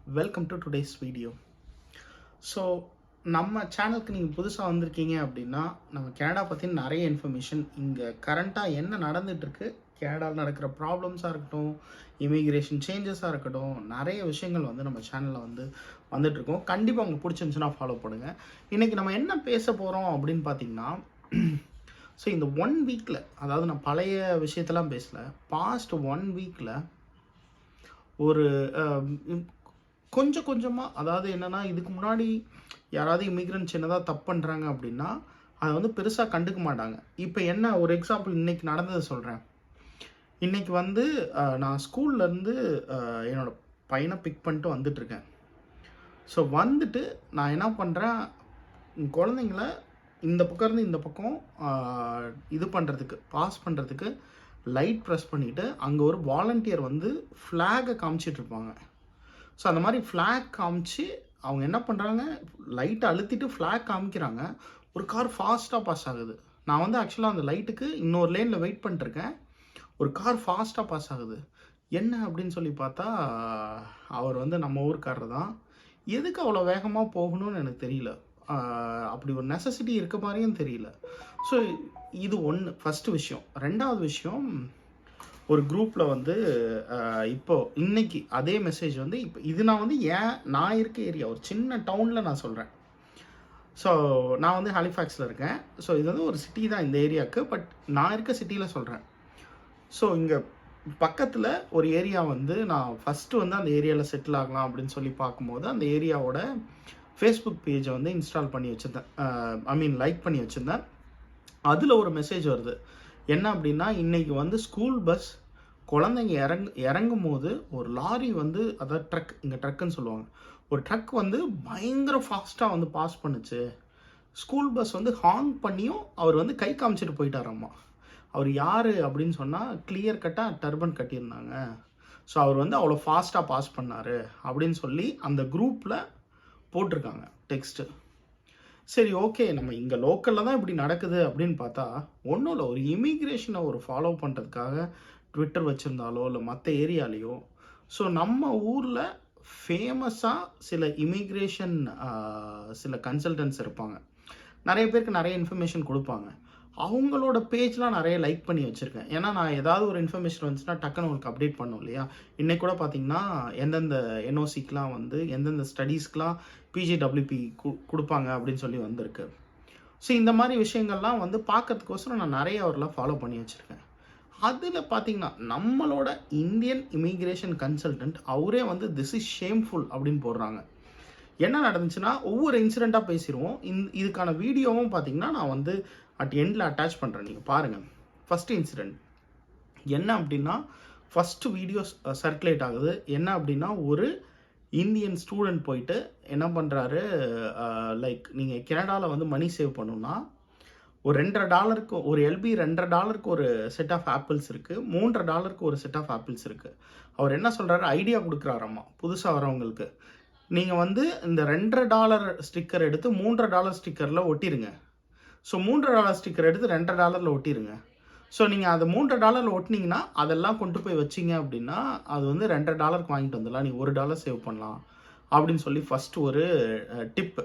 Welcome to today's video. So நம்ம சேனலுக்கு நீங்கள் புதுசாக வந்திருக்கீங்க அப்படின்னா நம்ம கனடா பற்றின நிறைய இன்ஃபர்மேஷன், இங்கே கரண்ட்டாக என்ன நடந்துகிட்ருக்கு, கனடாவில் நடக்கிற ப்ராப்ளம்ஸாக இருக்கட்டும், இமிக்ரேஷன் சேஞ்சஸாக இருக்கட்டும், நிறைய விஷயங்கள் வந்து நம்ம சேனலில் வந்துட்டுருக்கோம். கண்டிப்பாக உங்களுக்கு பிடிச்சிருந்துச்சுன்னா ஃபாலோ பண்ணுங்கள். இன்றைக்கி நம்ம என்ன பேச போகிறோம் அப்படின்னு பார்த்தீங்கன்னா, ஸோ இந்த 1 வீக்கில், அதாவது நான் பழைய விஷயத்தெல்லாம் பேசல, பாஸ்ட் 1 வீக்கில் ஒரு கொஞ்சம் கொஞ்சமாக, அதாவது என்னென்னா, இதுக்கு முன்னாடி யாராவது இமிக்ரெண்ட் சின்னதாக தப்பு பண்ணுறாங்க அப்படின்னா அதை வந்து பெருசாக கண்டுக்க மாட்டாங்க. இப்போ என்ன ஒரு எக்ஸாம்பிள் இன்றைக்கி நடந்ததை சொல்கிறேன். இன்றைக்கி வந்து நான் ஸ்கூல்லேருந்து என்னோடய பையனை பிக் பண்ணிட்டு வந்துட்டுருக்கேன். ஸோ வந்துட்டு நான் என்ன பண்ணுறேன், குழந்தைங்கள இந்த பக்கம் இருந்து இந்த பக்கம் இது பண்ணுறதுக்கு, பாஸ் பண்ணுறதுக்கு லைட் ப்ரெஸ் பண்ணிவிட்டு அங்கே ஒரு வாலண்டியர் வந்து ஃப்ளாகை காமிச்சிட்ருப்பாங்க. ஸோ அந்த மாதிரி ஃப்ளாக் காமிச்சு அவங்க என்ன பண்ணுறாங்க, லைட்டை அழுத்திட்டு ஃப்ளாக் காமிக்கிறாங்க. ஒரு கார் ஃபாஸ்ட்டாக பாஸ் ஆகுது. நான் வந்து ஆக்சுவலாக அந்த லைட்டுக்கு இன்னொரு லேனில் வெயிட் பண்ணிட்டுருக்கேன். ஒரு கார் ஃபாஸ்ட்டாக பாஸ் ஆகுது. என்ன அப்படின்னு சொல்லி பார்த்தா அவர் வந்து நம்ம ஊருக்காரர் தான். எதுக்கு அவ்வளோ வேகமாக போகணும்னு எனக்கு தெரியல. அப்படி ஒரு நெசசிட்டி இருக்க மாதிரியும் தெரியல. ஸோ இது ஃபஸ்ட்டு விஷயம். ரெண்டாவது விஷயம், ஒரு குரூப்பில் வந்து இன்னைக்கு அதே மெசேஜ் வந்து இது நான் வந்து நான் இருக்க ஏரியா ஒரு சின்ன டவுனில் நான் சொல்கிறேன். ஸோ நான் வந்து ஹாலிஃபேக்ஸில் இருக்கேன். ஸோ இது வந்து ஒரு சிட்டி தான் இந்த ஏரியாவுக்கு, பட் நான் இருக்க சிட்டியில் சொல்கிறேன். ஸோ இங்கே பக்கத்தில் ஒரு ஏரியா வந்து நான் ஃபஸ்ட்டு வந்து அந்த ஏரியாவில் செட்டில் ஆகலாம் அப்படின்னு சொல்லி பார்க்கும்போது அந்த ஏரியாவோட ஃபேஸ்புக் பேஜை வந்து இன்ஸ்டால் பண்ணி வச்சுருந்தேன், லைக் பண்ணி வச்சுருந்தேன். அதில் ஒரு மெசேஜ் வருது. என்ன அப்படின்னா, இன்றைக்கி வந்து ஸ்கூல் பஸ் குழந்தைங்க இறங்கும் போது ஒரு லாரி வந்து, அதாவது ட்ரக், இங்கே ட்ரக்குன்னு சொல்லுவாங்க, ஒரு ட்ரக் வந்து பயங்கர ஃபாஸ்ட்டாக வந்து பாஸ் பண்ணுச்சு. ஸ்கூல் பஸ் வந்து ஹார்ன் பண்ணியும் அவர் வந்து கை காமிச்சிட்டு போயிட்டாராம்மா. அவர் யார் அப்படின்னு சொன்னால், கிளியர் கட்டாக டர்பன் கட்டியிருந்தாங்க. ஸோ அவர் வந்து அவ்வளோ ஃபாஸ்ட்டாக பாஸ் பண்ணார் அப்படின்னு சொல்லி அந்த குரூப்பில் போட்டிருக்காங்க டெக்ஸ்ட்டு. சரி, ஓகே, நம்ம இங்கே லோக்கலில் தான் இப்படி நடக்குது அப்படின்னு பார்த்தா ஒன்றும் இல்லை. ஒரு இமிக்ரேஷனை ஒரு ஃபாலோ பண்ணுறதுக்காக ட்விட்டர் வச்சுருந்தாலோ இல்லை மற்ற ஏரியாலேயோ, ஸோ நம்ம ஊரில் ஃபேமஸாக சில இமிக்ரேஷன் சில கன்சல்டன்ட்ஸ் இருப்பாங்க. நிறைய பேருக்கு நிறைய இன்ஃபர்மேஷன் கொடுப்பாங்க. அவங்களோட பேஜ்லாம் நிறைய லைக் பண்ணி வச்சுருக்கேன். ஏன்னா நான் ஏதாவது ஒரு இன்ஃபர்மேஷன் வந்துச்சுன்னா டக்குன்னு உங்களுக்கு அப்டேட் பண்ணும் இல்லையா. இன்றைக்கி கூட பார்த்திங்கன்னா எந்தெந்த என்ஓசிக்கெலாம் வந்து எந்தெந்த ஸ்டடீஸ்க்கெலாம் பிஜிடபிள்யூபி கொடுப்பாங்க அப்படின்னு சொல்லி வந்திருக்கு. ஸோ இந்த மாதிரி விஷயங்கள்லாம் வந்து பார்க்கறதுக்கோசரம் நான் நிறைய அவரெலாம் ஃபாலோ பண்ணி வச்சுருக்கேன். அதில் பார்த்திங்கன்னா நம்மளோட இந்தியன் இமிக்ரேஷன் கன்சல்டன்ட் அவரே வந்து திஸ் இஸ் ஷேம்ஃபுல் அப்படின்னு போடுறாங்க. என்ன நடந்துச்சுன்னா ஒவ்வொரு இன்சிடெண்ட்டாக பேசிடுவோம். இதுக்கான வீடியோவும் பார்த்திங்கன்னா நான் வந்து அட் எண்டில் அட்டாச் பண்ணுறேன், நீங்கள் பாருங்கள். ஃபஸ்ட்டு இன்சிடெண்ட் என்ன அப்படின்னா, ஃபஸ்ட்டு வீடியோஸ் சர்க்குலேட் ஆகுது. என்ன அப்படின்னா, ஒரு இந்தியன் ஸ்டூடெண்ட் போயிட்டு என்ன பண்ணுறாரு, லைக் நீங்கள் கனடாவில் வந்து மணி சேவ் பண்ணணும்னா ஒரு $2.50 ஒரு எல்பி $2.50 ஒரு செட் ஆஃப் ஆப்பிள்ஸ் இருக்குது, $3 ஒரு செட் ஆஃப் ஆப்பிள்ஸ் இருக்குது. அவர் என்ன சொல்கிறாரு, ஐடியா கொடுக்குறாரம்மா புதுசாக வரவங்களுக்கு, நீங்கள் வந்து இந்த $2 ஸ்டிக்கர் எடுத்து $3 ஸ்டிக்கரில் ஒட்டிடுங்க. ஸோ $3 ஸ்டிக்கர் எடுத்து $2 ஒட்டிடுங்க. ஸோ நீங்கள் அதை $3 ஒட்டினீங்கன்னா அதெல்லாம் கொண்டு போய் வச்சிங்க அப்படின்னா அது வந்து $2 வாங்கிட்டு வந்துடலாம், நீங்கள் $1 சேவ் பண்ணலாம் அப்படின்னு சொல்லி ஃபஸ்ட்டு ஒரு டிப்பு.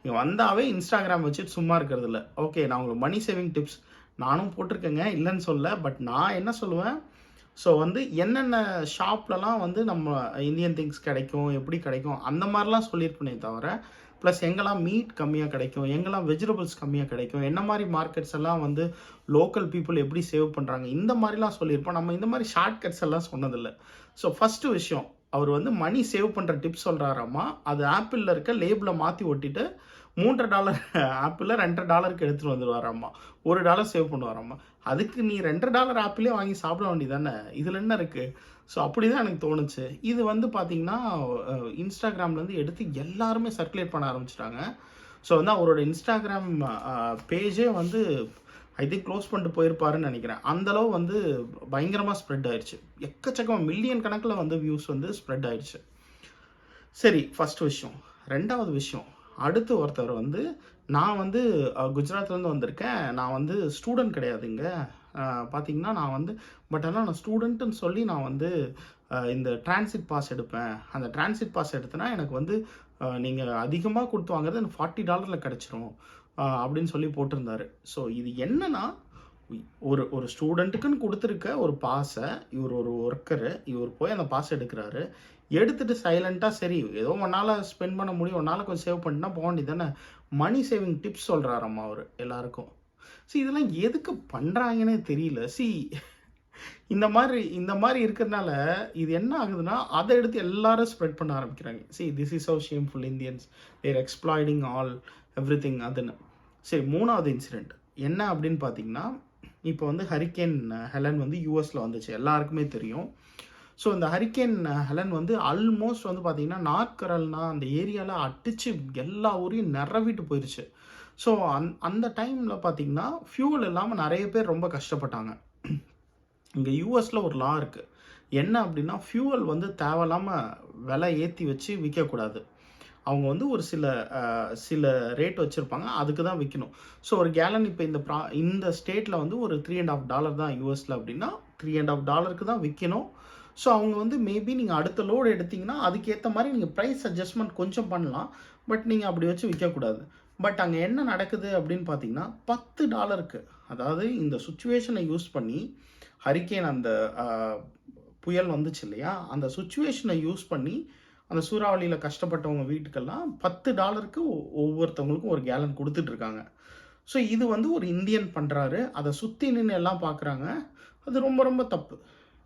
நீங்கள் வந்தாவே இன்ஸ்டாகிராம் வச்சுட்டு சும்மா இருக்கிறது இல்லை. ஓகே, நான் உங்களுக்கு மணி சேவிங் டிப்ஸ் நானும் போட்டிருக்கேங்க, இல்லைன்னு சொல்ல. பட் நான் என்ன சொல்லுவேன், ஸோ வந்து என்னென்ன ஷாப்லலாம் வந்து நம்ம இந்தியன் திங்ஸ் கிடைக்கும், எப்படி கிடைக்கும், அந்த மாதிரிலாம் சொல்லியிருப்பேனே தவிர, ப்ளஸ் எங்கெல்லாம் மீட் கம்மியாக கிடைக்கும், எங்கெல்லாம் வெஜிடபிள்ஸ் கம்மியாக கிடைக்கும், என்ன மாதிரி மார்க்கெட்ஸ் எல்லாம் வந்து லோக்கல் பீப்புள் எப்படி சேவ் பண்ணுறாங்க, இந்த மாதிரிலாம் சொல்லியிருப்போம். நம்ம இந்த மாதிரி ஷார்ட்கட்ஸ் எல்லாம் சொன்னதில்லை. ஸோ ஃபஸ்ட்டு விஷயம், அவர் வந்து மணி சேவ் பண்ணுற டிப்ஸ் சொல்கிறாராம்மா. அது ஆப்பிளில் இருக்க லேபிளை மாற்றி ஒட்டிட்டு $3 ஆப்பிளில் $2 எடுத்துகிட்டு வந்துடுவாராம்மா, $1 சேவ் பண்ணுவாராம்மா. அதுக்கு நீ $2 ஆப்பிளே வாங்கி சாப்பிட வேண்டியதானே, இதில் என்ன இருக்குது? ஸோ அப்படி தான் எனக்கு தோணுச்சு. இது வந்து பார்த்திங்கன்னா இன்ஸ்டாகிராம்லேருந்து எடுத்து எல்லாருமே சர்க்குலேட் பண்ண ஆரம்பிச்சிட்டாங்க. ஸோ வந்து அவரோட இன்ஸ்டாகிராம் பேஜே வந்து ஐ திங்க் க்ளோஸ் பண்ணிட்டு போயிருப்பாருன்னு நினைக்கிறேன். அந்தளவு வந்து பயங்கரமாக ஸ்ப்ரெட் ஆயிடுச்சு. எக்கச்சக்கமாக மில்லியன் கணக்கில் வந்து வியூஸ் வந்து ஸ்ப்ரெட் ஆயிடுச்சு. சரி, ஃபஸ்ட்டு விஷயம். ரெண்டாவது விஷயம், அடுத்து ஒருத்தர் வந்து, நான் வந்து குஜராத்லேருந்து வந்திருக்கேன், நான் வந்து ஸ்டூடெண்ட் கிடையாதுங்க, பார்த்தீங்கன்னா நான் வந்து, பட் ஆனால் நான் ஸ்டூடெண்ட்டுன்னு சொல்லி நான் வந்து இந்த டிரான்சிட் பாஸ் எடுப்பேன். அந்த டிரான்சிட் பாஸ் எடுத்தேன்னா எனக்கு வந்து நீங்கள் அதிகமாக கொடுத்து வாங்குறது எனக்கு $40 கிடச்சிரும் அப்படின்னு சொல்லி போட்டிருந்தாரு. ஸோ இது என்னன்னா, ஒரு ஸ்டூடெண்ட்டுக்குன்னு கொடுத்துருக்க ஒரு பாஸை இவர் ஒரு ஒர்க்கரு, இவர் போய் அந்த பாஸ் எடுக்கிறாரு. எடுத்துட்டு சைலண்ட்டாக சரி ஏதோ ஒன்றால் ஸ்பெண்ட் பண்ண முடியும், ஒன்றால் கொஞ்சம் சேவ் பண்ணினா போக வேண்டியது தானே, மணி சேவிங் டிப்ஸ் சொல்கிறாரம்மா அவர் எல்லாருக்கும். இதெல்லாம் எதுக்கு பண்ணுறாங்கன்னே தெரியல. இந்த மாதிரி இருக்கிறதுனால இது என்ன ஆகுதுன்னா, அதை எடுத்து எல்லாரும் ஸ்ப்ரெட் பண்ண ஆரம்பிக்கிறாங்க. This is how shameful Indians, they're exploiting all everything அதுன்னு. சரி, 3வது இன்சிடெண்ட் என்ன அப்படின்னு பார்த்தீங்கன்னா, இப்போ வந்து ஹரிக்கேன் ஹெலன் வந்து யூஎஸில் வந்துச்சு, எல்லாருக்குமே தெரியும். ஸோ இந்த ஹரிக்கேன் ஹெலன் வந்து ஆல்மோஸ்ட் வந்து பார்த்தீங்கன்னா நார்த் கரோலினா அந்த ஏரியாவில் அடித்து எல்லா ஊரையும் நிறவிட்டு போயிடுச்சு. ஸோ அந்த டைமில் பார்த்தீங்கன்னா ஃபியூவல் இல்லாமல் நிறைய பேர் ரொம்ப கஷ்டப்பட்டாங்க. இங்கே யூஎஸில் ஒரு லா இருக்குது, என்ன அப்படின்னா ஃபியூவல் வந்து தேவையில்லாமல் விலை ஏற்றி வச்சு விற்கக்கூடாது. அவங்க வந்து ஒரு சில ரேட் வச்சுருப்பாங்க, அதுக்கு தான் விற்கணும். ஸோ ஒரு கேலன் இப்போ இந்த ஸ்டேட்டில் வந்து ஒரு $3.50 தான் யூஎஸில் அப்படின்னா $3.50 தான் விற்கணும். ஸோ அவங்க வந்து மேபி நீங்கள் அடுத்த லோடு எடுத்திங்கன்னா அதுக்கேற்ற மாதிரி நீங்கள் ப்ரைஸ் அட்ஜஸ்ட்மெண்ட் கொஞ்சம் பண்ணலாம், பட் நீங்கள் அப்படி வச்சு விற்கக்கூடாது. பட் அங்கே என்ன நடக்குது அப்படின்னு பார்த்தீங்கன்னா $10, அதாவது இந்த சுச்சுவேஷனை யூஸ் பண்ணி ஹரிக்கேன் அந்த புயல் வந்துச்சு இல்லையா, அந்த சுச்சுவேஷனை யூஸ் பண்ணி அந்த சூறாவளியில் கஷ்டப்பட்டவங்க வீட்டுக்கெல்லாம் $10 ஒவ்வொருத்தவங்களுக்கும் ஒரு கேலன் கொடுத்துட்ருக்காங்க. ஸோ இது வந்து ஒரு இந்தியன் பண்ணுறாரு, அதை சுற்றி நின்று எல்லாம் பார்க்குறாங்க, அது ரொம்ப ரொம்ப தப்பு.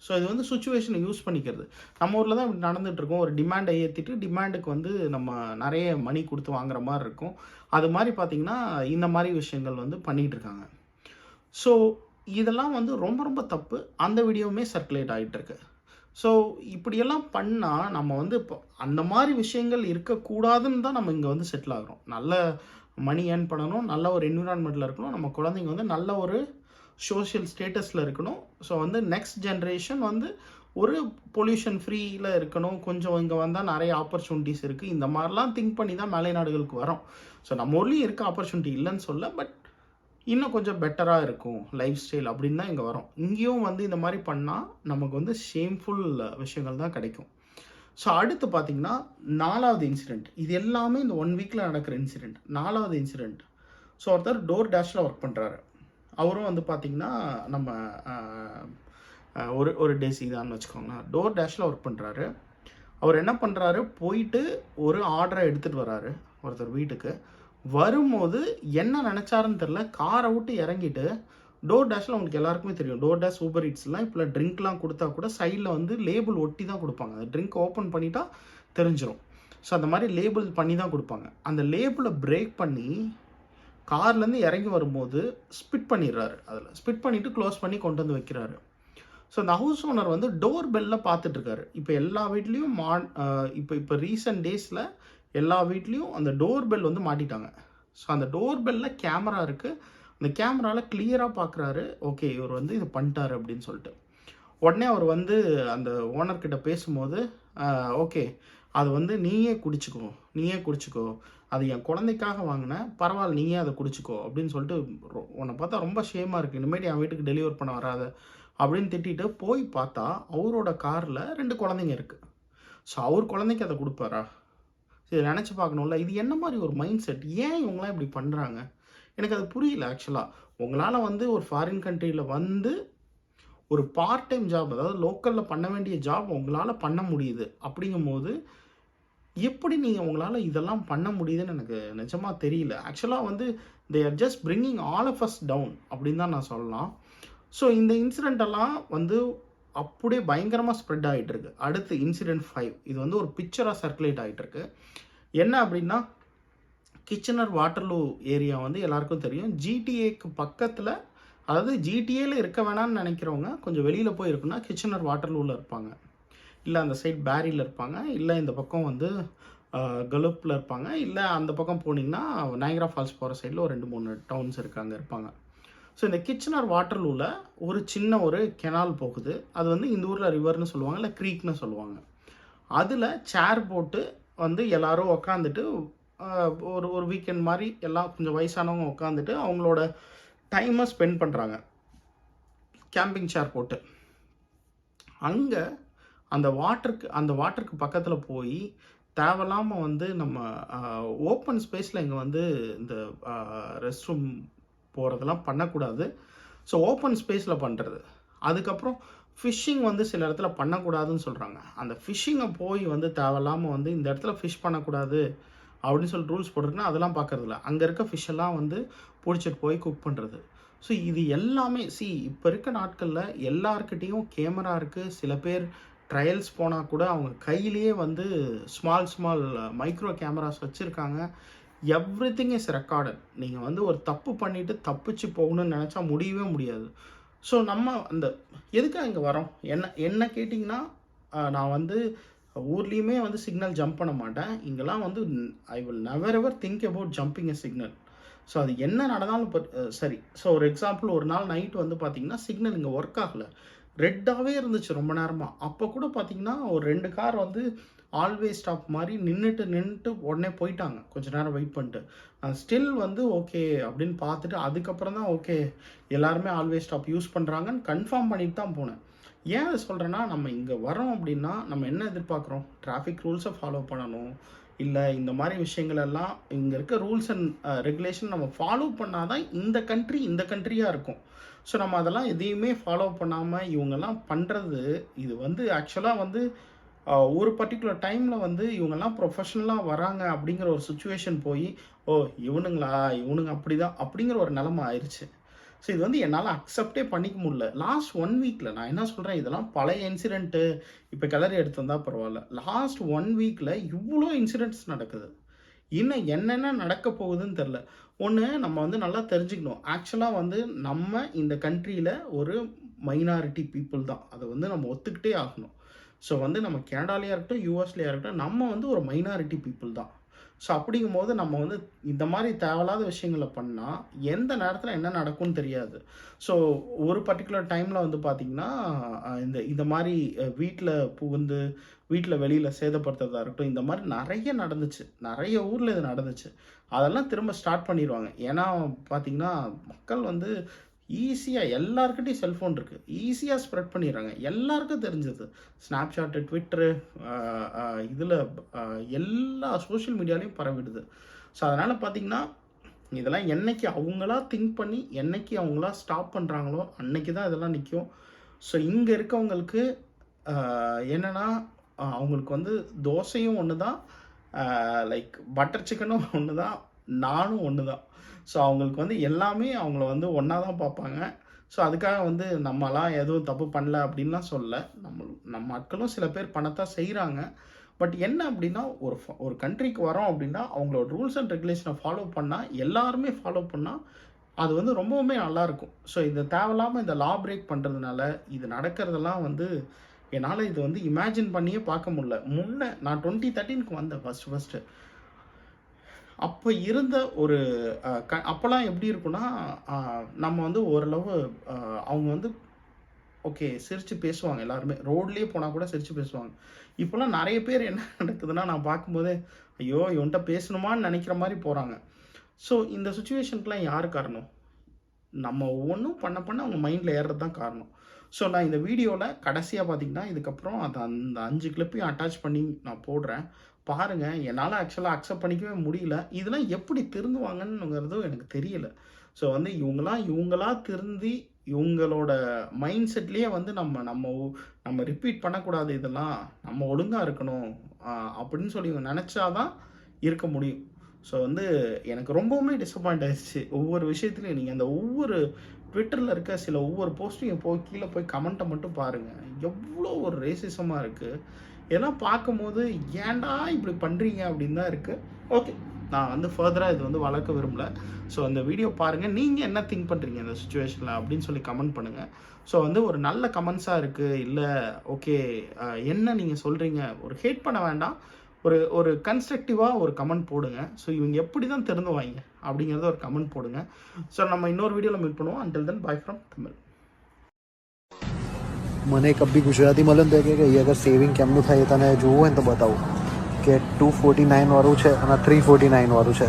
ஸோ இது வந்து சுச்சுவேஷனை யூஸ் பண்ணிக்கிறது. நம்ம ஊரில் தான் இப்படி நடந்துகிட்ருக்கோம், ஒரு டிமாண்டை ஏற்றிட்டு டிமாண்டுக்கு வந்து நம்ம நிறைய மணி கொடுத்து வாங்குற மாதிரி இருக்கும். அது மாதிரி பார்த்திங்கன்னா இந்த மாதிரி விஷயங்கள் வந்து பண்ணிகிட்டு இருக்காங்க. ஸோ இதெல்லாம் வந்து ரொம்ப ரொம்ப தப்பு. அந்த வீடியோவுமே சர்க்குலேட் ஆகிட்டுருக்கு. ஸோ இப்படியெல்லாம் பண்ணால் நம்ம வந்து இப்போ அந்த மாதிரி விஷயங்கள் இருக்கக்கூடாதுன்னு தான் நம்ம இங்கே வந்து செட்டில் ஆகிறோம். நல்ல மணி ஏர்ன் பண்ணணும், நல்ல ஒரு என்விரான்மெண்ட்டில் இருக்கணும், நம்ம குழந்தைங்க வந்து நல்ல ஒரு சோஷியல் ஸ்டேட்டஸில் இருக்கணும். ஸோ வந்து நெக்ஸ்ட் ஜென்ரேஷன் வந்து ஒரு பொல்யூஷன் ஃப்ரீயில் இருக்கணும், கொஞ்சம் இங்கே வந்தால் நிறைய ஆப்பர்ச்சுனிட்டிஸ் இருக்குது, இந்த மாதிரிலாம் திங்க் பண்ணி தான் மேலை நாடுகளுக்கு வரோம். ஸோ நம்ம ஊர்லேயும் இருக்க ஆப்பர்ச்சுனிட்டி இல்லைன்னு சொல்ல, பட் இன்னும் கொஞ்சம் பெட்டராக இருக்கும் லைஃப் ஸ்டைல் அப்படின்னு தான் இங்கே வரோம். இங்கேயும் வந்து இந்த மாதிரி பண்ணால் நமக்கு வந்து ஷேம்ஃபுல் விஷயங்கள் தான் கிடைக்கும். ஸோ அடுத்து பார்த்திங்கன்னா 4வது இன்சிடெண்ட், இது எல்லாமே இந்த 1 வீக்கில் நடக்கிற இன்சிடெண்ட். 4வது இன்சிடெண்ட், ஸோ ஒருத்தர் டோர் டேஷில் ஒர்க் பண்ணுறாரு. அவரும் வந்து பார்த்திங்கன்னா நம்ம ஒரு டேசி தான் வச்சுக்கோங்களேன், டோர் டேஷில் ஒர்க் பண்ணுறாரு. அவர் என்ன பண்ணுறாரு, போயிட்டு ஒரு ஆர்டரை எடுத்துகிட்டு வர்றாரு ஒருத்தர் வீட்டுக்கு. வரும்போது என்ன நினச்சாருன்னு தெரில, காரை விட்டு இறங்கிட்டு டோர் டேஷில் உங்களுக்கு எல்லாருக்குமே தெரியும், டோர் டேஷ் ஊபர் ஈட்ஸ்லாம் இப்போ ட்ரிங்க்லாம் கொடுத்தா கூட சைடில் வந்து லேபிள் ஒட்டி தான் கொடுப்பாங்க. அந்த ட்ரிங்க் ஓப்பன் பண்ணிட்டா தெரிஞ்சிடும். ஸோ அந்த மாதிரி லேபிள் பண்ணி தான் கொடுப்பாங்க. அந்த லேபிளை பிரேக் பண்ணி கார்லேருந்து இறங்கி வரும்போது ஸ்பிட் பண்ணிடுறாரு. அதில் ஸ்பிட் பண்ணிவிட்டு க்ளோஸ் பண்ணி கொண்டு வந்து வைக்கிறாரு. ஸோ அந்த ஹவுஸ் ஓனர் வந்து டோர் பெல்லில் பார்த்துட்ருக்காரு. இப்போ எல்லா வீட்லேயும் இப்போ ரீசன்ட் டேஸில் எல்லா வீட்லேயும் அந்த டோர் பெல் வந்து மாட்டிட்டாங்க. ஸோ அந்த டோர் பெல்லில் கேமரா இருக்குது. அந்த கேமராவில் கிளியராக பார்க்குறாரு, ஓகே இவர் வந்து இது பண்ணிட்டாரு அப்படின்னு சொல்லிட்டு. உடனே அவர் வந்து அந்த ஓனர்கிட்ட பேசும்போது, ஓகே அது வந்து நீயே குடிச்சிக்கோ, அது என் குழந்தைக்காக வாங்கினேன், பரவாயில்ல நீயே அதை குடிச்சிக்கோ அப்படின்னு சொல்லிட்டு, உன்னை பார்த்தா ரொம்ப ஷேமாக இருக்குது, இனிமேட்டு என் வீட்டுக்கு டெலிவர் பண்ண வராத அப்படின்னு திட்டிட்டு போய் பார்த்தா அவரோட காரில் 2 குழந்தைங்க இருக்குது. ஸோ அவர் குழந்தைக்கு அதை கொடுப்பாரா? இதை நினச்சி பார்க்கணும்ல, இது என்ன மாதிரி ஒரு மைண்ட் செட்? ஏன் இவங்களாம் இப்படி பண்ணுறாங்க? எனக்கு அது புரியல ஆக்சுவலாக. உங்களால் வந்து ஒரு ஃபாரின் கண்ட்ரியில் வந்து ஒரு பார்ட் டைம் ஜாப், அதாவது லோக்கலில் பண்ண வேண்டிய ஜாப் உங்களால் பண்ண முடியுது அப்படிங்கும்போது எப்படி நீங்கள் உங்களால் இதெல்லாம் பண்ண முடியுதுன்னு எனக்கு நிஜமாக தெரியல. ஆக்சுவலாக வந்து they are just bringing all of us down அப்படின்னு தான் நான் சொல்லலாம். ஸோ இந்த இன்சிடெண்ட்டெல்லாம் வந்து அப்படியே பயங்கரமாக ஸ்ப்ரெட் ஆகிட்டுருக்கு. அடுத்து இன்சிடெண்ட் 5, இது வந்து ஒரு பிக்சராக சர்க்குலேட் ஆகிட்டுருக்கு. என்ன அப்படின்னா, கிச்சனர் வாட்டர்லூ ஏரியா வந்து எல்லாருக்கும் தெரியும். ஜிடிஏக்கு பக்கத்தில், அதாவது ஜிடிஏல இருக்க வேணான்னு நினைக்கிறவங்க கொஞ்சம் வெளியில் போய் இருக்குன்னா கிச்சனர் வாட்டர்லூவில் இருப்பாங்க, இல்லை அந்த சைட் பேரியில் இருப்பாங்க, இல்லை இந்த பக்கம் வந்து கலுப்பில் இருப்பாங்க, இல்லை அந்த பக்கம் போனீங்கன்னா நயகரா ஃபால்ஸ் போகிற சைடில் ஒரு 2-3 டவுன்ஸ் இருக்காங்க இருப்பாங்க. ஸோ இந்த கிச்சனர் வாட்டர்லூவில் ஒரு சின்ன ஒரு கெனால் போகுது. அது வந்து இந்த ஊரில் ரிவர்னு சொல்லுவாங்க, இல்லை க்ரீக்னு சொல்லுவாங்க. அதில் சேர் போட்டு வந்து எல்லோரும் உக்காந்துட்டு ஒரு வீக்கெண்ட் மாதிரி எல்லாம் கொஞ்சம் வயசானவங்க உட்காந்துட்டு அவங்களோட டைமை ஸ்பெண்ட் பண்ணுறாங்க கேம்பிங் சேர் போட்டு. அங்கே அந்த வாட்டருக்கு பக்கத்தில் போய் தேவையில்லாமல் வந்து நம்ம ஓப்பன் ஸ்பேஸில் இங்கே வந்து இந்த ரெஸ்ட் ரூம் போகிறதெல்லாம் பண்ணக்கூடாது. ஸோ ஓப்பன் ஸ்பேஸில் பண்ணுறது. அதுக்கப்புறம் ஃபிஷ்ஷிங் வந்து சில இடத்துல பண்ணக்கூடாதுன்னு சொல்கிறாங்க. அந்த ஃபிஷ்ஷிங்கை போய் வந்து தேவையில்லாமல் வந்து இந்த இடத்துல ஃபிஷ் பண்ணக்கூடாது அப்படின்னு சொல்லி ரூல்ஸ் போட்டிருக்குன்னா அதெல்லாம் பார்க்குறதில்ல. அங்கே இருக்க ஃபிஷ்ஷெல்லாம் வந்து பிடிச்சிட்டு போய் குக் பண்ணுறது. ஸோ இது எல்லாமே இப்போ இருக்க நாட்களில் எல்லாருக்கிட்டேயும் கேமரா இருக்குது. சில பேர் ட்ரையல்ஸ் போனால் கூட அவங்க கையிலேயே வந்து ஸ்மால் மைக்ரோ கேமராஸ் வச்சுருக்காங்க. Everything is recorded. நீங்கள் வந்து ஒரு தப்பு பண்ணிவிட்டு தப்பிச்சு போகணும்னு நினச்சா முடியவே முடியாது. ஸோ நம்ம அந்த எதுக்காக இங்கே வரோம் என்ன கேட்டிங்கன்னா, நான் வந்து ஊர்லேயுமே வந்து சிக்னல் ஜம்ப் பண்ண மாட்டேன். இங்கெல்லாம் வந்து I will never ever think about jumping a signal. So அது என்ன நடந்தாலும் இப்போ சரி. ஸோ ஒரு எக்ஸாம்பிள், ஒரு நாள் நைட் வந்து பார்த்திங்கன்னா சிக்னல் இங்கே ஒர்க் ஆகலை, ரெட்டாகவே இருந்துச்சு ரொம்ப நேரமாக. அப்போ கூட பார்த்திங்கன்னா ஒரு 2 கார் வந்து ஆல்வேஸ் ஸ்டாப் மாதிரி நின்றுட்டு உடனே போயிட்டாங்க. கொஞ்சம் நேரம் வெயிட் பண்ணிட்டு ஸ்டில் வந்து ஓகே அப்படின்னு பார்த்துட்டு அதுக்கப்புறம் தான் ஓகே எல்லாருமே ஆல்வேஸ் ஸ்டாப் யூஸ் பண்ணுறாங்கன்னு கன்ஃபார்ம் பண்ணிட்டு தான் போனேன். ஏன் அதை சொல்கிறேன்னா, நம்ம இங்கே வரோம் அப்படின்னா நம்ம என்ன எதிர்பார்க்குறோம்? டிராஃபிக் ரூல்ஸை ஃபாலோ பண்ணணும், இல்லை இந்த மாதிரி விஷயங்கள் எல்லாம் இங்கே இருக்க ரூல்ஸ் அண்ட் ரெகுலேஷன் நம்ம ஃபாலோ பண்ணால் தான் இந்த கண்ட்ரியாக இருக்கும். ஸோ நம்ம அதெல்லாம் எதையுமே ஃபாலோ பண்ணாமல் இவங்கெல்லாம் பண்ணுறது, இது வந்து ஆக்சுவலாக வந்து ஒரு பர்டிகுலர் டைமில் வந்து இவங்கெல்லாம் ப்ரொஃபஷ்னலாக வராங்க அப்படிங்கிற ஒரு சுச்சுவேஷன் போய் இவனுங்க அப்படிங்கிற ஒரு நிலைமை ஆயிடுச்சு. ஸோ இது வந்து என்னால் அக்செப்டே பண்ணிக்க முடியல. லாஸ்ட் 1 வீக்கில் நான் என்ன சொல்கிறேன், இதெல்லாம் பழைய இன்சிடென்ட்டு இப்போ கிளறி எடுத்திருந்தால் பரவாயில்ல. லாஸ்ட் 1 வீக்கில் இவ்வளோ இன்சிடென்ட்ஸ் நடக்குது. இன்னும் என்னென்ன நடக்க போகுதுன்னு தெரில. ஒன்று நம்ம வந்து நல்லா தெரிஞ்சுக்கணும். ஆக்சுவலாக வந்து நம்ம இந்த கண்ட்ரியில் ஒரு மைனாரிட்டி பீப்புள் தான். அதை வந்து நம்ம ஒத்துக்கிட்டே ஆகணும். ஸோ வந்து நம்ம கனடாலேயா இருக்கட்டும், யூஎஸ்லேயா இருக்கட்டும், நம்ம வந்து ஒரு மைனாரிட்டி பீப்புள் தான். ஸோ அப்படிங்கும் போது நம்ம வந்து இந்த மாதிரி தேவையில்லாத விஷயங்களை பண்ணால் எந்த நேரத்தில் என்ன நடக்கும்னு தெரியாது. ஸோ ஒரு பர்டிகுலர் டைமில் வந்து பார்த்திங்கன்னா இந்த மாதிரி வீட்டில் புகுந்து வீட்டில் வெளியில் சேதப்படுத்துறதா இருக்கட்டும், இந்த மாதிரி நிறைய நடந்துச்சு. நிறைய ஊரில் இது நடந்துச்சு. அதெல்லாம் திரும்ப ஸ்டார்ட் பண்ணிடுவாங்க. ஏன்னா பார்த்திங்கன்னா மக்கள் வந்து ஈஸியாக எல்லாருக்கிட்டையும் செல்ஃபோன் இருக்குது, ஈஸியாக ஸ்ப்ரெட் பண்ணிடுறாங்க. எல்லாருக்கும் தெரிஞ்சது. ஸ்னாப்சாட்டு, ட்விட்டரு, இதில் எல்லா சோஷியல் மீடியாலையும் பரவிடுது. ஸோ அதனால் பார்த்திங்கன்னா இதெல்லாம் என்றைக்கு அவங்களா திங்க் பண்ணி என்றைக்கு அவங்களா ஸ்டாப் பண்ணுறாங்களோ அன்னைக்கு தான் இதெல்லாம் நிற்கும். ஸோ இங்கே இருக்கவங்களுக்கு என்னென்னா, அவங்களுக்கு வந்து தோசையும் ஒன்று தான், லைக் பட்டர் சிக்கனும் ஒன்று தான், நானும் ஒன்று தான். ஸோ அவங்களுக்கு வந்து எல்லாமே அவங்கள வந்து ஒன்றா தான் பார்ப்பாங்க. ஸோ அதுக்காக வந்து நம்மலாம் எதுவும் தப்பு பண்ணல அப்படின்லாம் சொல்ல. நம்ம மக்களும் சில பேர் பண்ணத்தான் செய்கிறாங்க. பட் என்ன அப்படின்னா, ஒரு கண்ட்ரிக்கு வரோம் அப்படின்னா அவங்களோட ரூல்ஸ் அண்ட் ரெகுலேஷனை ஃபாலோ பண்ணால், எல்லாருமே ஃபாலோ பண்ணால் அது வந்து ரொம்பவுமே நல்லாயிருக்கும். ஸோ இந்த தேவையில்லாமல் இந்த லா பிரேக் பண்ணுறதுனால இது நடக்கிறதெல்லாம் வந்து என்னால் இது வந்து இமேஜின் பண்ணியே பார்க்க முடியல. நான் 2013 வந்தேன் ஃபஸ்ட்டு. அப்போ இருந்த ஒரு அப்போல்லாம் எப்படி இருக்குன்னா, நம்ம வந்து ஓரளவு அவங்க வந்து ஓகே சிரித்து பேசுவாங்க. எல்லாருமே ரோட்லேயே போனால் கூட சிரித்து பேசுவாங்க. இப்போல்லாம் நிறைய பேர் என்ன நடக்குதுன்னா, நான் பார்க்கும்போதே ஐயோ இவன்கிட்ட பேசணுமான்னு நினைக்கிற மாதிரி போகிறாங்க. ஸோ இந்த சுச்சுவேஷனுக்குலாம் யார் காரணம்? நம்ம ஒவ்வொன்றும் பண்ண அவங்க மைண்டில் ஏறுறது தான் காரணம். ஸோ நான் இந்த வீடியோவில் கடைசியாக பார்த்திங்கன்னா இதுக்கப்புறம் அந்த 5 கிளிப்பையும் அட்டாச் பண்ணி நான் போடுறேன். பாருங்கள். என்னால் ஆக்சுவலாக அக்செப்ட் பண்ணிக்கவே முடியல. இதெல்லாம் எப்படி திருந்துவாங்கன்னுங்கிறதும் எனக்கு தெரியல. ஸோ வந்து இவங்களா திருந்தி இவங்களோட மைண்ட் செட்லேயே வந்து நம்ம ரிப்பீட் பண்ணக்கூடாது, இதெல்லாம் நம்ம ஒழுங்காக இருக்கணும் அப்படின்னு சொல்லி இவங்க நினச்சாதான் இருக்க முடியும். ஸோ வந்து எனக்கு ரொம்பவுமே டிசப்பாயிண்ட் ஆயிடுச்சு ஒவ்வொரு விஷயத்துலையும். நீங்கள் அந்த ஒவ்வொரு ட்விட்டரில் இருக்க ஒவ்வொரு போஸ்ட்டையும் கீழே போய் கமெண்ட்டை மட்டும் பாருங்கள். எவ்வளோ ஒரு ரேசிசமாக இருக்குது. இதெல்லாம் பார்க்கும்போது ஏன்டா இப்படி பண்ணுறீங்க அப்படின்னு தான் இருக்குது. ஓகே, நான் வந்து ஃபர்தராக இது வந்து வளர்க்க விரும்பல. ஸோ அந்த வீடியோ பாருங்கள். நீங்கள் என்ன திங்க் பண்ணுறீங்க இந்த சுச்சுவேஷனில் அப்படின்னு சொல்லி கமெண்ட் பண்ணுங்கள். ஸோ வந்து ஒரு நல்ல கமெண்ட்ஸாக இருக்குது, இல்லை ஓகே என்ன நீங்கள் சொல்கிறீங்க, ஒரு ஹேட் பண்ண வேண்டாம், ஒரு கன்ஸ்ட்ரக்டிவாக ஒரு கமெண்ட் போடுங்க. ஸோ இவங்க எப்படி தான் திருந்துவாங்க அப்படிங்கிறத ஒரு கமெண்ட் போடுங்க. ஸோ நம்ம இன்னொரு வீடியோவில் மீட் பண்ணுவோம். until then bye from Tamil. મને કભી ગુજરાતી મળે ને કે અગર સેવિંગ કેમનું થાય તને જોવું હોય ને તો બતાવું કે 249 વાળું છે અને 349 વાળું છે.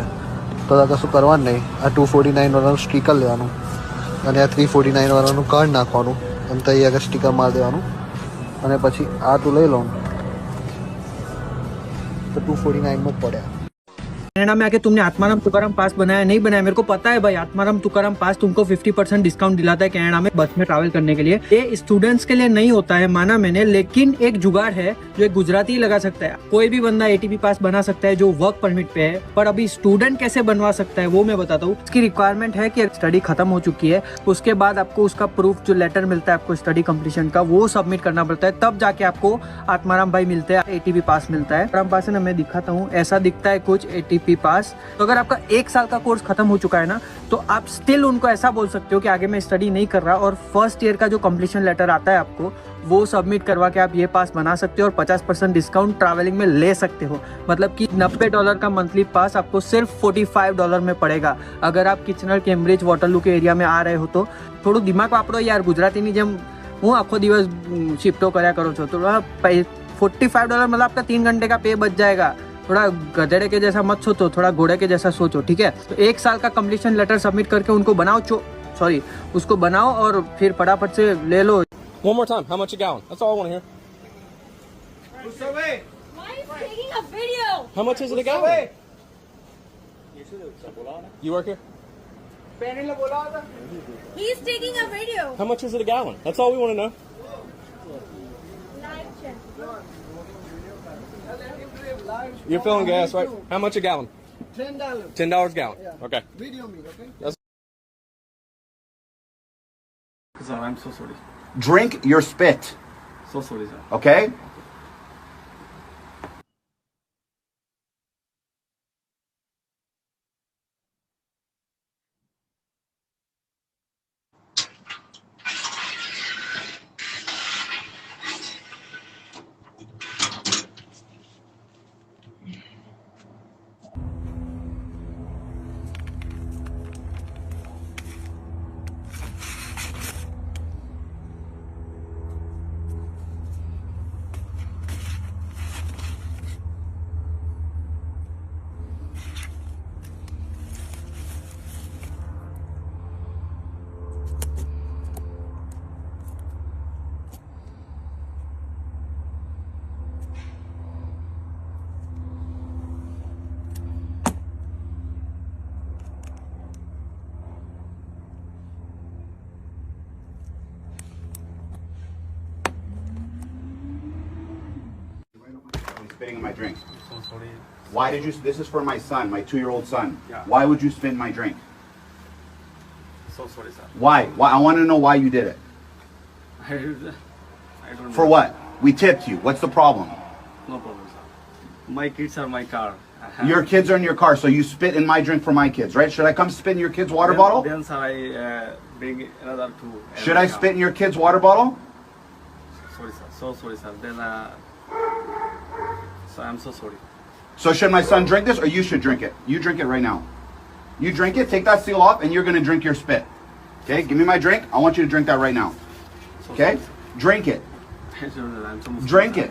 તો કશું કરવાનું નહીં, આ 249 વાળાનું સ્ટીકર લેવાનું અને આ 349 વાળાનું કાર્ડ નાખવાનું અને તો આગળ સ્ટીકર મારી દેવાનું અને પછી આ તું લઈ લો તો 249 માં જ પડ્યા. कनाडा में आके तुमने आत्माराम तुकाराम पास बनाया नहीं बनाया, मेरे को पता है भाई. आत्माराम तुकाराम पास तुमको 50% डिस्काउंट दिलाता है कनाडा में बस में ट्रैवल करने के लिए. ये स्टूडेंट्स के लिए नहीं होता है, माना मैंने, लेकिन एक जुगाड़ है जो एक गुजराती लगा सकता है. कोई भी बंदा एटीपी पास बना सकता है जो वर्क परमिट पे है, पर अभी स्टूडेंट कैसे बनवा सकता है वो मैं बताता हूँ. उसकी रिक्वायरमेंट है कि स्टडी खत्म हो चुकी है, उसके बाद आपको उसका प्रूफ जो लेटर मिलता है आपको स्टडी कंप्लीशन का, वो सबमिट करना पड़ता है. तब जाके आपको आत्माराम भाई मिलते हैं, एटीपी पास मिलता है. आत्माराम पास है ना, मैं दिखाता हूँ, ऐसा दिखता है कुछ एटीपी पास. तो अगर आपका 1 साल का कोर्स खत्म हो चुका है ना, तो आप स्टिल उनको ऐसा बोल सकते हो कि आगे मैं स्टडी नहीं कर रहा, और फर्स्ट ईयर का जो कंप्लीशन लेटर आता है आपको वो सबमिट करवा के आप ये पास बना सकते हो और 50% डिस्काउंट ट्रैवलिंग में ले सकते हो. मतलब कि $90 का मंथली पास आपको सिर्फ $45 में पड़ेगा. अगर आप किचनर, केम्ब्रिज, वॉटरलू के एरिया में आ रहे हो तो थोड़ा दिमाग वापरो यार. गुजराती जेम હું આખો દિવસ શિફ્ટો કર્યા કરું છું, તો $45 मतलब आपका 3 घंटे का पे बच जाएगा. थोड़ा गधेड़े के जैसा मत सोचो, थोड़ा घोड़े के जैसा सोचो, ठीक है. तो 1 साल का कंप्लीशन लेटर सबमिट करके उनको बनाओ, उसको बनाओ और फिर फटाफट से ले लो. One more time. How much a gallon? That's all I want to hear. Why are you taking a video? How much is it a gallon? You work here? He's taking a video. How much is it a gallon? That's all we want to know. Live check. You're filling gas, right? How much a gallon? $10. $10 a gallon. Okay. Video me, okay? Sir, I'm so sorry. Drink your spit, So sorry, sir. okay? Spitting in my drink. So sorry. Why did you? This is for my son, my 2-year-old son. Yeah. Why would you spit in my drink? So sorry, sir. Why? Why? I want to know why you did it. I don't know. For what? We tipped you. What's the problem? No problem, sir. My kids are my car. I have- Your kids are in your car, so you spit in my drink for my kids, right? Should I come spit in your kid's water bottle? Then, sir, I bring another two. Should I spit in your kid's water bottle? Sorry, sir. So sorry, sir. Then, so I'm so sorry. So should my son drink this, or you should drink it? You drink it right now. You drink it. Take that seal off, and you're gonna drink your spit. Okay? Give me my drink. I want you to drink that right now. So Okay? sorry, Drink it. sir. I'm so Muslim, Drink sir. it.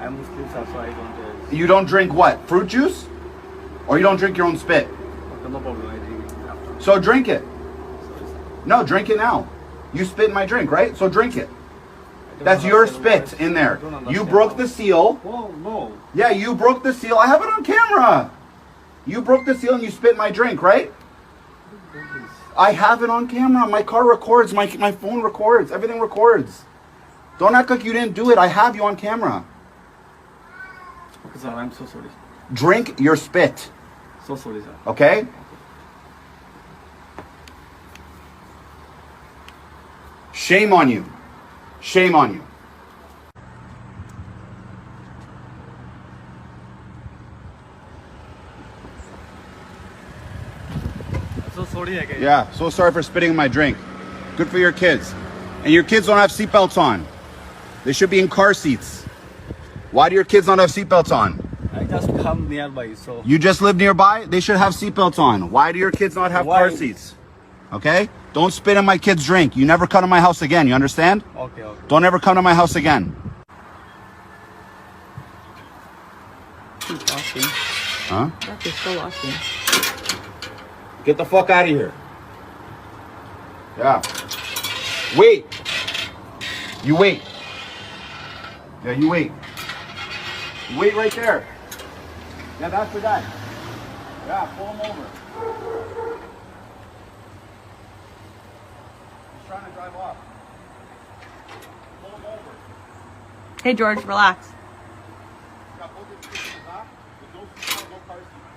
I'm Muslim, sir, so I don't. You don't drink what? Fruit juice? Or you don't drink your own spit? Okay, no problem. I drink it after. So drink it. Sorry, sir. No, drink it now. You spit in my drink, right? So drink it. I don't That's your understand spit why- in there. I don't You understand broke how- the seal. Oh, no. Yeah, you broke the seal. I have it on camera. You broke the seal and you spit in my drink, right? I have it on camera. My car records. My phone records. Everything records. Don't act like you didn't do it. I have you on camera. Okay, sir. I'm so sorry. Drink your spit, So sorry, sir. okay? Shame on you. Shame on you. So sorry again. Yeah, so sorry for spitting in my drink. Good for your kids. And your kids don't have seatbelts on. They should be in car seats. Why do your kids not have seatbelts on? I just come nearby, so. You just live nearby? They should have seatbelts on. Why do your kids not have car Why? seats? Okay? Don't spit in my kid's drink. You never come to my house again. You understand? Okay, okay. Don't ever come to my house again. He's washing. Huh? That is still washing. Get the fuck out of here. Yeah. Wait. You wait. Yeah, you wait. Wait right there. Yeah, that's the guy. Yeah, pull him over. He's trying to drive off. Pull him over. Hey, George, relax. Yeah, both his feet in the back, with no seatbelt, no car seat.